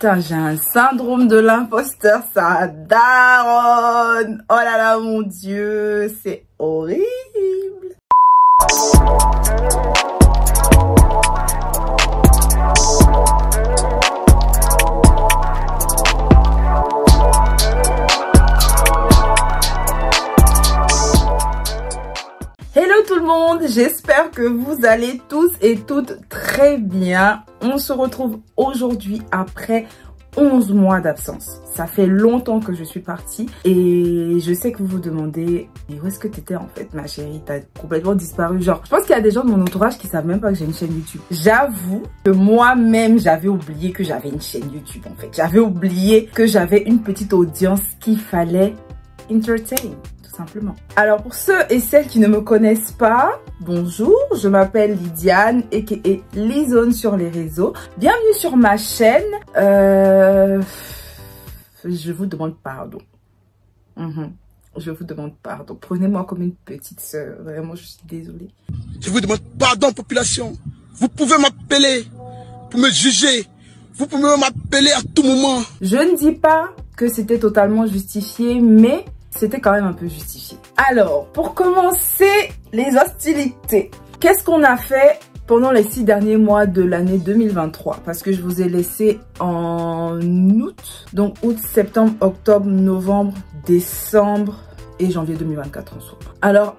Putain, j'ai un syndrome de l'imposteur, ça daronne. Oh là là, mon Dieu, c'est horrible. Hello tout le monde, j'espère que vous allez tous et toutes très bien. On se retrouve aujourd'hui après 11 mois d'absence. Ça fait longtemps que je suis partie et je sais que vous vous demandez mais où est-ce que t'étais en fait ma chérie, t'as complètement disparu. Genre, je pense qu'il y a des gens de mon entourage qui savent même pas que j'ai une chaîne YouTube. J'avoue que moi-même j'avais oublié que j'avais une chaîne YouTube en fait. J'avais oublié que j'avais une petite audience qu'il fallait entertain. Simplement. Alors pour ceux et celles qui ne me connaissent pas, bonjour, je m'appelle Lydiane aka Lizone sur les réseaux. Bienvenue sur ma chaîne. Je vous demande pardon. Je vous demande pardon. Prenez-moi comme une petite sœur. Vraiment, je suis désolée. Je vous demande pardon, population. Vous pouvez m'appeler pour me juger. Vous pouvez m'appeler à tout moment. Je ne dis pas que c'était totalement justifié, mais c'était quand même un peu justifié. Alors, pour commencer, les hostilités. Qu'est-ce qu'on a fait pendant les 6 derniers mois de l'année 2023? Parce que je vous ai laissé en août. Donc août, septembre, octobre, novembre, décembre et janvier 2024 en soi. Alors,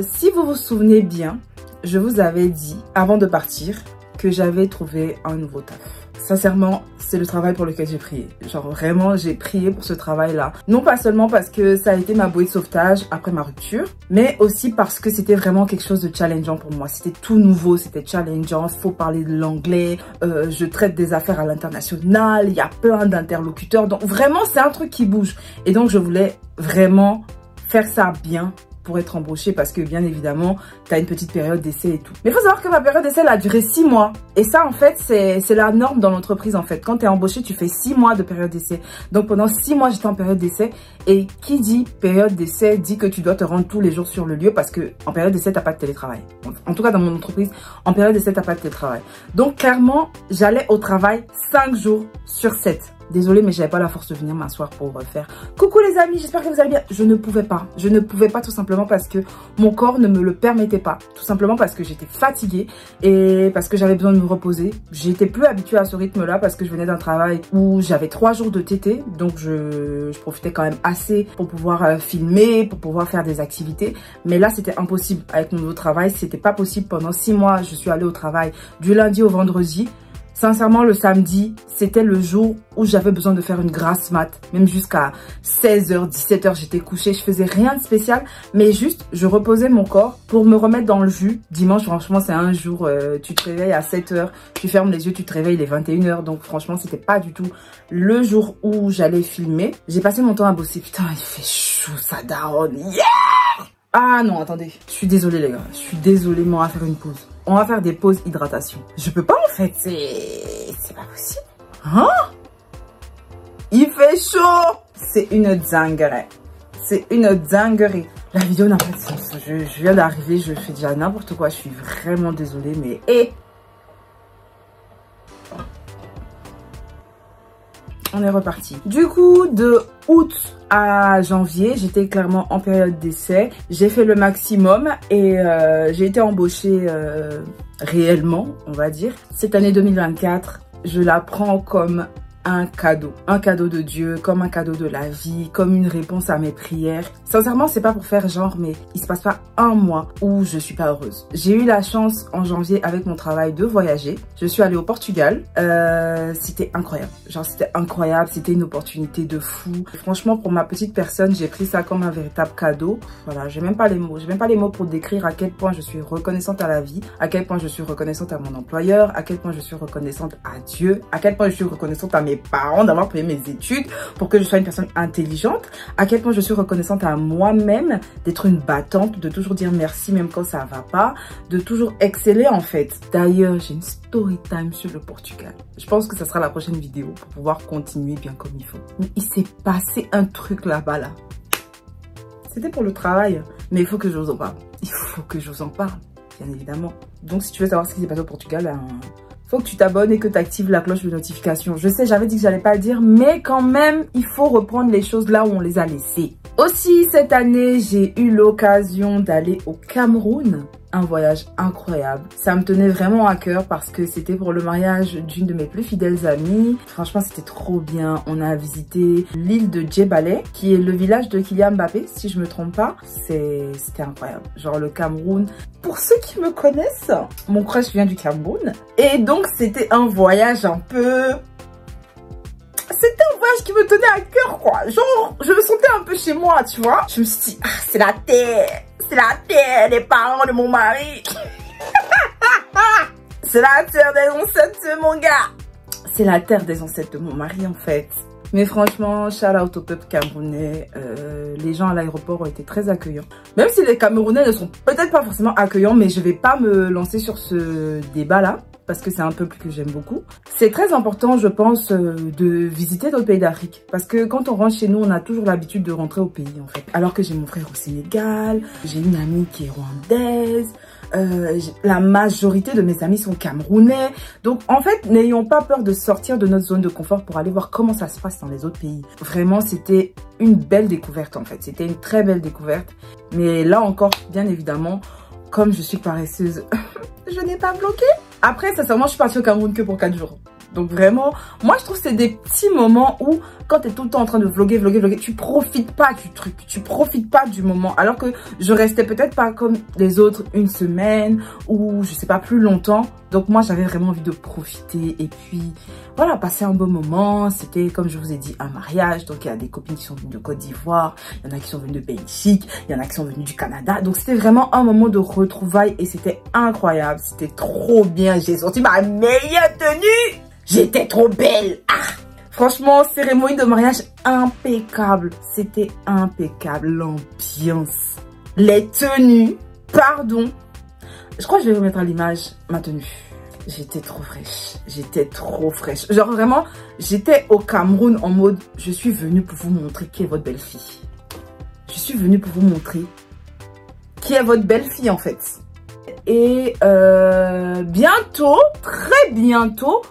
si vous vous souvenez bien, je vous avais dit, avant de partir, que j'avais trouvé un nouveau taf. Sincèrement, c'est le travail pour lequel j'ai prié. Genre vraiment, j'ai prié pour ce travail-là. Non pas seulement parce que ça a été ma bouée de sauvetage après ma rupture, mais aussi parce que c'était vraiment quelque chose de challengeant pour moi. C'était tout nouveau, c'était challengeant, faut parler de l'anglais, je traite des affaires à l'international, il y a plein d'interlocuteurs. Donc vraiment, c'est un truc qui bouge. Et donc, je voulais vraiment faire ça bien pour être embauchée parce que bien évidemment t'as une petite période d'essai et tout. Mais il faut savoir que ma période d'essai elle a duré 6 mois et ça en fait c'est la norme dans l'entreprise en fait. Quand t'es embauché tu fais 6 mois de période d'essai. Donc pendant 6 mois j'étais en période d'essai et qui dit période d'essai dit que tu dois te rendre tous les jours sur le lieu parce que en période d'essai t'as pas de télétravail. En tout cas dans mon entreprise en période d'essai t'as pas de télétravail. Donc clairement j'allais au travail 5 jours sur 7. Désolée, mais j'avais pas la force de venir m'asseoir pour faire coucou les amis, j'espère que vous allez bien. Je ne pouvais pas. Je ne pouvais pas tout simplement parce que mon corps ne me le permettait pas. Tout simplement parce que j'étais fatiguée et parce que j'avais besoin de me reposer. J'étais plus habituée à ce rythme-là parce que je venais d'un travail où j'avais 3 jours de TT. Donc je profitais quand même assez pour pouvoir filmer, pour pouvoir faire des activités. Mais là, c'était impossible avec mon nouveau travail. C'était pas possible. Pendant 6 mois, je suis allée au travail du lundi au vendredi. Sincèrement, le samedi, c'était le jour où j'avais besoin de faire une grasse mat. Même jusqu'à 16h, 17h, j'étais couchée. Je faisais rien de spécial, mais juste, je reposais mon corps pour me remettre dans le jus. Dimanche, franchement, c'est un jour, tu te réveilles à 7h, tu fermes les yeux, tu te réveilles, il est 21h. Donc franchement, c'était pas du tout le jour où j'allais filmer. J'ai passé mon temps à bosser. Putain, il fait chaud, ça daronne. Yeah! Ah non, attendez. Je suis désolée les gars. Je suis désolée, mais on va faire une pause. On va faire des pauses hydratation. Je peux pas en fait. C'est pas possible. Hein? Il fait chaud. C'est une dinguerie. C'est une dinguerie. La vidéo n'a pas de sens. Je viens d'arriver, je fais déjà n'importe quoi. Je suis vraiment désolée, mais... On est reparti. Du coup, de août à janvier, j'étais clairement en période d'essai. J'ai fait le maximum et j'ai été embauchée réellement, on va dire. Cette année 2024, je la prends comme un cadeau de Dieu, comme un cadeau de la vie, comme une réponse à mes prières. Sincèrement, c'est pas pour faire genre, mais il se passe pas un mois où je suis pas heureuse. J'ai eu la chance en janvier avec mon travail de voyager. Je suis allée au Portugal. C'était incroyable. Genre, c'était incroyable. C'était une opportunité de fou. Franchement, pour ma petite personne, j'ai pris ça comme un véritable cadeau. Voilà, j'ai même pas les mots. J'ai même pas les mots pour décrire à quel point je suis reconnaissante à la vie, à quel point je suis reconnaissante à mon employeur, à quel point je suis reconnaissante à Dieu, à quel point je suis reconnaissante à mes parents d'avoir payé mes études pour que je sois une personne intelligente, à quel point je suis reconnaissante à moi-même d'être une battante, de toujours dire merci même quand ça va pas, de toujours exceller en fait. D'ailleurs, j'ai une story time sur le Portugal. Je pense que ça sera la prochaine vidéo pour pouvoir continuer bien comme il faut. Mais il s'est passé un truc là-bas là. C'était pour le travail, mais il faut que je vous en parle. Il faut que je vous en parle, bien évidemment. Donc si tu veux savoir ce qui s'est passé au Portugal, faut que tu t'abonnes et que tu actives la cloche de notification. Je sais, j'avais dit que j'allais pas le dire, mais quand même, il faut reprendre les choses là où on les a laissées. Aussi, cette année, j'ai eu l'occasion d'aller au Cameroun. Un voyage incroyable. Ça me tenait vraiment à cœur parce que c'était pour le mariage d'une de mes plus fidèles amies. Franchement, c'était trop bien. On a visité l'île de Djebale, qui est le village de Kylian Mbappé, si je me trompe pas. C'était incroyable. Genre le Cameroun. Pour ceux qui me connaissent, mon crush vient du Cameroun. Et donc, c'était un voyage un peu... C'était un voyage qui me tenait à cœur, quoi. Genre, je me sentais un peu chez moi, tu vois. Je me suis dit, ah, c'est la terre. C'est la terre des parents de mon mari. C'est la terre des ancêtres de mon gars. C'est la terre des ancêtres de mon mari, en fait. Mais franchement, shout out au peuple camerounais. Les gens à l'aéroport ont été très accueillants. Même si les Camerounais ne sont peut-être pas forcément accueillants, mais je vais pas me lancer sur ce débat-là, parce que c'est un peuple que j'aime beaucoup. C'est très important, je pense, de visiter d'autres pays d'Afrique. Parce que quand on rentre chez nous, on a toujours l'habitude de rentrer au pays, en fait. Alors que j'ai mon frère au Sénégal, j'ai une amie qui est rwandaise, la majorité de mes amis sont camerounais. Donc, en fait, n'ayons pas peur de sortir de notre zone de confort pour aller voir comment ça se passe dans les autres pays. Vraiment, c'était une belle découverte, en fait. C'était une très belle découverte. Mais là encore, bien évidemment, comme je suis paresseuse, je n'ai pas bloqué. Après, sincèrement, je suis partie au Cameroun que pour 4 jours. Donc vraiment, moi je trouve que c'est des petits moments où quand tu es tout le temps en train de vlogger, tu profites pas du truc, tu profites pas du moment. Alors que je restais peut-être pas comme les autres une semaine ou je sais pas plus longtemps. Donc moi j'avais vraiment envie de profiter et puis voilà, passer un beau moment. C'était comme je vous ai dit un mariage, donc il y a des copines qui sont venues de Côte d'Ivoire, il y en a qui sont venues de Belgique, il y en a qui sont venues du Canada. Donc c'était vraiment un moment de retrouvailles et c'était incroyable, c'était trop bien. J'ai sorti ma meilleure tenue. J'étais trop belle. Ah, franchement, cérémonie de mariage impeccable. C'était impeccable. L'ambiance, les tenues. Pardon. Je crois que je vais remettre à l'image ma tenue. J'étais trop fraîche. J'étais trop fraîche. Genre vraiment, j'étais au Cameroun en mode, je suis venue pour vous montrer qui est votre belle-fille. Je suis venue pour vous montrer qui est votre belle-fille en fait. Et bientôt, très bientôt,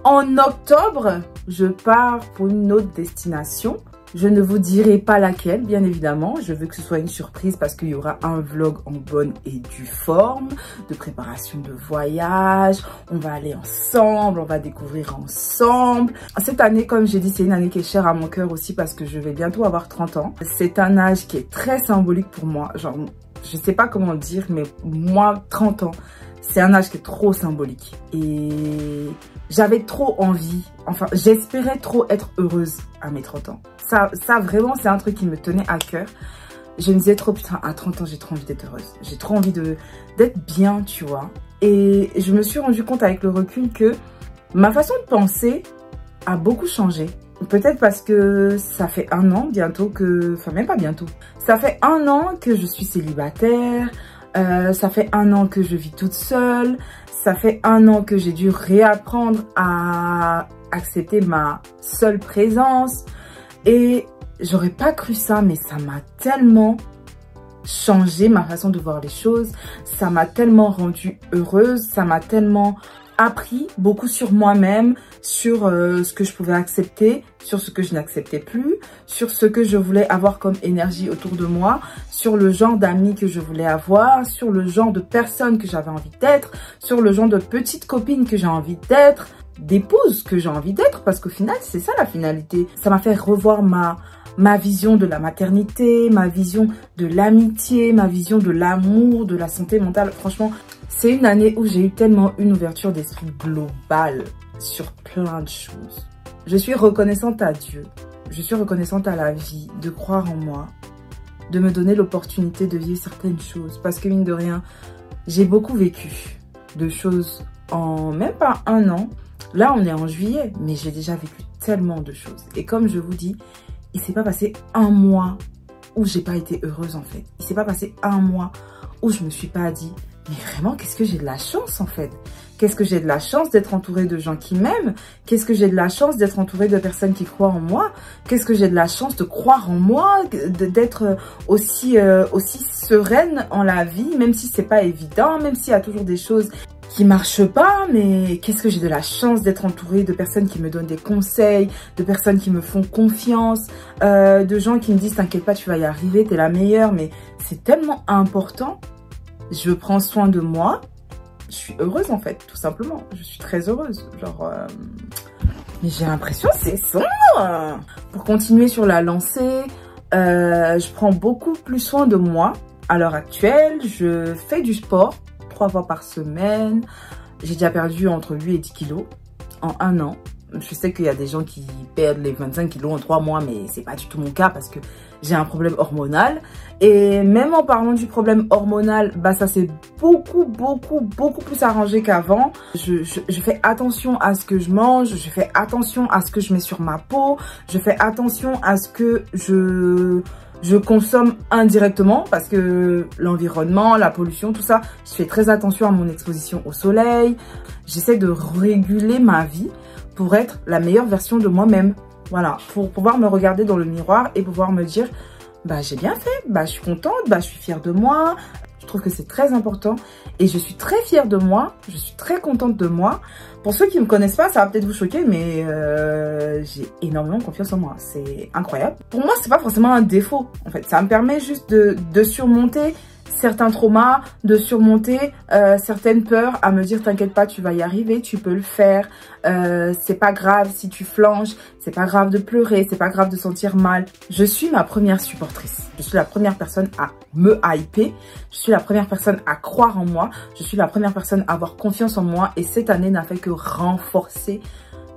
en octobre, je pars pour une autre destination. Je ne vous dirai pas laquelle, bien évidemment. Je veux que ce soit une surprise parce qu'il y aura un vlog en bonne et due forme, de préparation de voyage. On va aller ensemble, on va découvrir ensemble. Cette année, comme j'ai dit, c'est une année qui est chère à mon cœur aussi parce que je vais bientôt avoir 30 ans. C'est un âge qui est très symbolique pour moi. Genre, je sais pas comment le dire, mais moi, 30 ans, c'est un âge qui est trop symbolique. Et j'avais trop envie, enfin, j'espérais trop être heureuse à mes 30 ans. Ça vraiment, c'est un truc qui me tenait à cœur. Je me disais trop, putain, à 30 ans, j'ai trop envie d'être heureuse. J'ai trop envie d'être bien, tu vois. Et je me suis rendu compte avec le recul que ma façon de penser a beaucoup changé. Peut-être parce que ça fait 1 an bientôt que... Enfin, même pas bientôt. Ça fait 1 an que je suis célibataire. Ça fait 1 an que je vis toute seule. Ça fait 1 an que j'ai dû réapprendre à accepter ma seule présence. Et j'aurais pas cru ça, mais ça m'a tellement changé ma façon de voir les choses. Ça m'a tellement rendue heureuse. Ça m'a tellement appris beaucoup sur moi-même, sur ce que je pouvais accepter, sur ce que je n'acceptais plus, sur ce que je voulais avoir comme énergie autour de moi, sur le genre d'amis que je voulais avoir, sur le genre de personnes que j'avais envie d'être, sur le genre de petite copine que j'ai envie d'être, d'épouse que j'ai envie d'être, parce qu'au final, c'est ça la finalité. Ça m'a fait revoir ma vision de la maternité, ma vision de l'amitié, ma vision de l'amour, de la santé mentale. Franchement, c'est une année où j'ai eu tellement une ouverture d'esprit globale sur plein de choses. Je suis reconnaissante à Dieu, je suis reconnaissante à la vie, de croire en moi, de me donner l'opportunité de vivre certaines choses. Parce que mine de rien, j'ai beaucoup vécu de choses en même pas 1 an. Là, on est en juillet, mais j'ai déjà vécu tellement de choses. Et comme je vous dis, il s'est pas passé 1 mois où j'ai pas été heureuse en fait. Il s'est pas passé 1 mois où je me suis pas dit, mais vraiment, qu'est-ce que j'ai de la chance en fait? Qu'est-ce que j'ai de la chance d'être entourée de gens qui m'aiment? Qu'est-ce que j'ai de la chance d'être entourée de personnes qui croient en moi? Qu'est-ce que j'ai de la chance de croire en moi? D'être aussi sereine en la vie, même si c'est pas évident, même s'il y a toujours des choses qui marche pas, mais qu'est-ce que j'ai de la chance d'être entourée de personnes qui me donnent des conseils, de personnes qui me font confiance, de gens qui me disent t'inquiète pas, tu vas y arriver, t'es la meilleure. Mais c'est tellement important. Je prends soin de moi. Je suis heureuse en fait, tout simplement. Je suis très heureuse. Genre, mais j'ai l'impression que c'est sombre. Pour continuer sur la lancée, je prends beaucoup plus soin de moi. À l'heure actuelle, je fais du sport 3 fois par semaine. J'ai déjà perdu entre 8 et 10 kilos en 1 an. Je sais qu'il y a des gens qui perdent les 25 kilos en 3 mois, mais c'est pas du tout mon cas parce que j'ai un problème hormonal. Et même en parlant du problème hormonal, bah ça s'est beaucoup plus arrangé qu'avant. Je fais attention à ce que je mange, je fais attention à ce que je mets sur ma peau, je fais attention à ce que je consomme indirectement parce que l'environnement, la pollution, tout ça, je fais très attention à mon exposition au soleil. J'essaie de réguler ma vie pour être la meilleure version de moi-même. Voilà, pour pouvoir me regarder dans le miroir et pouvoir me dire, bah j'ai bien fait, bah je suis contente, bah je suis fière de moi. Je trouve que c'est très important et je suis très fière de moi, je suis très contente de moi. Pour ceux qui ne me connaissent pas, ça va peut-être vous choquer, mais j'ai énormément confiance en moi. C'est incroyable. Pour moi, c'est pas forcément un défaut. En fait, ça me permet juste de surmonter certains traumas, de surmonter certaines peurs, à me dire t'inquiète pas, tu vas y arriver, tu peux le faire, c'est pas grave si tu flanches, c'est pas grave de pleurer, c'est pas grave de sentir mal. Je suis ma première supportrice, je suis la première personne à me hyper, je suis la première personne à croire en moi, je suis la première personne à avoir confiance en moi et cette année n'a fait que renforcer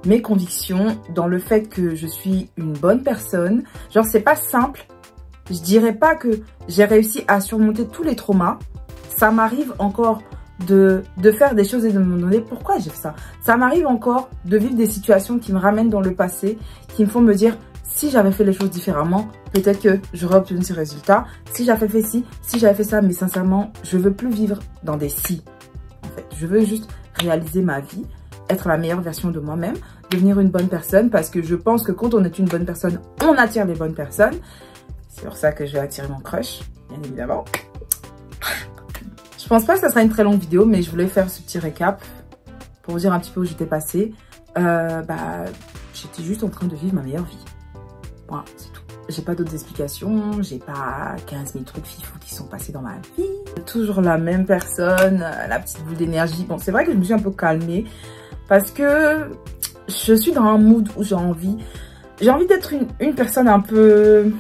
mes convictions dans le fait que je suis une bonne personne. Genre c'est pas simple. Je dirais pas que j'ai réussi à surmonter tous les traumas. Ça m'arrive encore de faire des choses et de me demander pourquoi j'ai fait ça. Ça m'arrive encore de vivre des situations qui me ramènent dans le passé, qui me font me dire si j'avais fait les choses différemment, peut-être que j'aurais obtenu ce résultat. Si j'avais fait ci, si j'avais fait ça, mais sincèrement, je veux plus vivre dans des si. En fait, je veux juste réaliser ma vie, être la meilleure version de moi-même, devenir une bonne personne parce que je pense que quand on est une bonne personne, on attire les bonnes personnes. C'est pour ça que je vais attirer mon crush, bien évidemment. Je pense pas que ça sera une très longue vidéo, mais je voulais faire ce petit récap pour vous dire un petit peu où j'étais passée. J'étais juste en train de vivre ma meilleure vie. Voilà, c'est tout. J'ai pas d'autres explications, j'ai pas 15 000 trucs fifous qui sont passés dans ma vie. Toujours la même personne, la petite boule d'énergie. Bon, c'est vrai que je me suis un peu calmée parce que je suis dans un mood où j'ai envie d'être une personne un peu...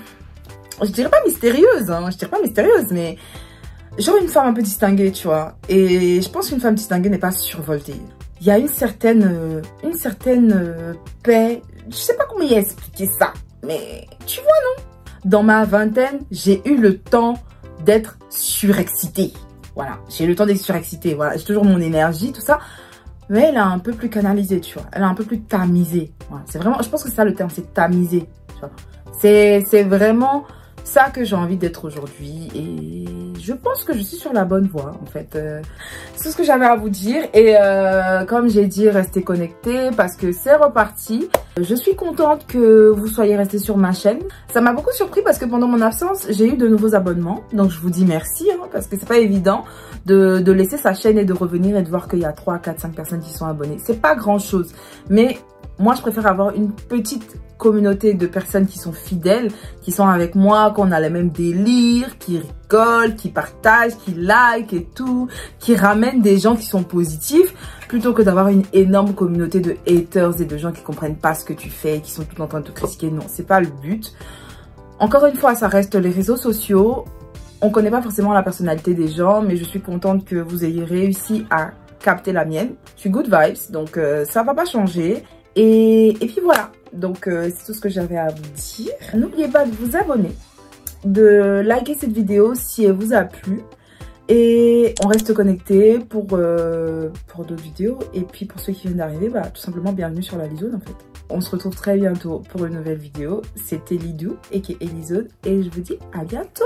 Je dirais pas mystérieuse, hein, mais genre une femme un peu distinguée, tu vois. Et je pense qu'une femme distinguée n'est pas survoltée. Il y a une certaine paix, je sais pas comment y expliquer ça, mais tu vois, non? Dans ma vingtaine, j'ai eu le temps d'être surexcitée. Voilà, j'ai eu le temps d'être surexcitée, voilà. J'ai toujours mon énergie, tout ça. Mais elle est un peu plus canalisée, tu vois. Elle est un peu plus tamisée. Voilà, c'est vraiment, je pense que c'est ça le terme, c'est tamisé, tu vois. C'est vraiment ça que j'ai envie d'être aujourd'hui et je pense que je suis sur la bonne voie en fait. C'est ce que j'avais à vous dire et comme j'ai dit, restez connectés parce que c'est reparti. Je suis contente que vous soyez restés sur ma chaîne. Ça m'a beaucoup surpris parce que pendant mon absence, j'ai eu de nouveaux abonnements. Donc je vous dis merci hein, parce que c'est pas évident de laisser sa chaîne et de revenir et de voir qu'il y a 3, 4, 5 personnes qui sont abonnées. C'est pas grand chose mais moi je préfère avoir une petite communauté de personnes qui sont fidèles, qui sont avec moi, qu'on a les mêmes délires, qui rigolent, qui partagent, qui like et tout, qui ramènent des gens qui sont positifs, plutôt que d'avoir une énorme communauté de haters et de gens qui comprennent pas ce que tu fais, qui sont tout en train de te critiquer. Non, c'est pas le but. Encore une fois, ça reste les réseaux sociaux. On connaît pas forcément la personnalité des gens, mais je suis contente que vous ayez réussi à capter la mienne. Je suis good vibes, donc ça va pas changer. Et puis voilà, donc c'est tout ce que j'avais à vous dire. N'oubliez pas de vous abonner, de liker cette vidéo si elle vous a plu. Et on reste connecté pour d'autres vidéos. Et puis pour ceux qui viennent d'arriver, bah, tout simplement bienvenue sur la Lizone en fait. On se retrouve très bientôt pour une nouvelle vidéo. C'était Lidou et qui est Lizone. Et je vous dis à bientôt.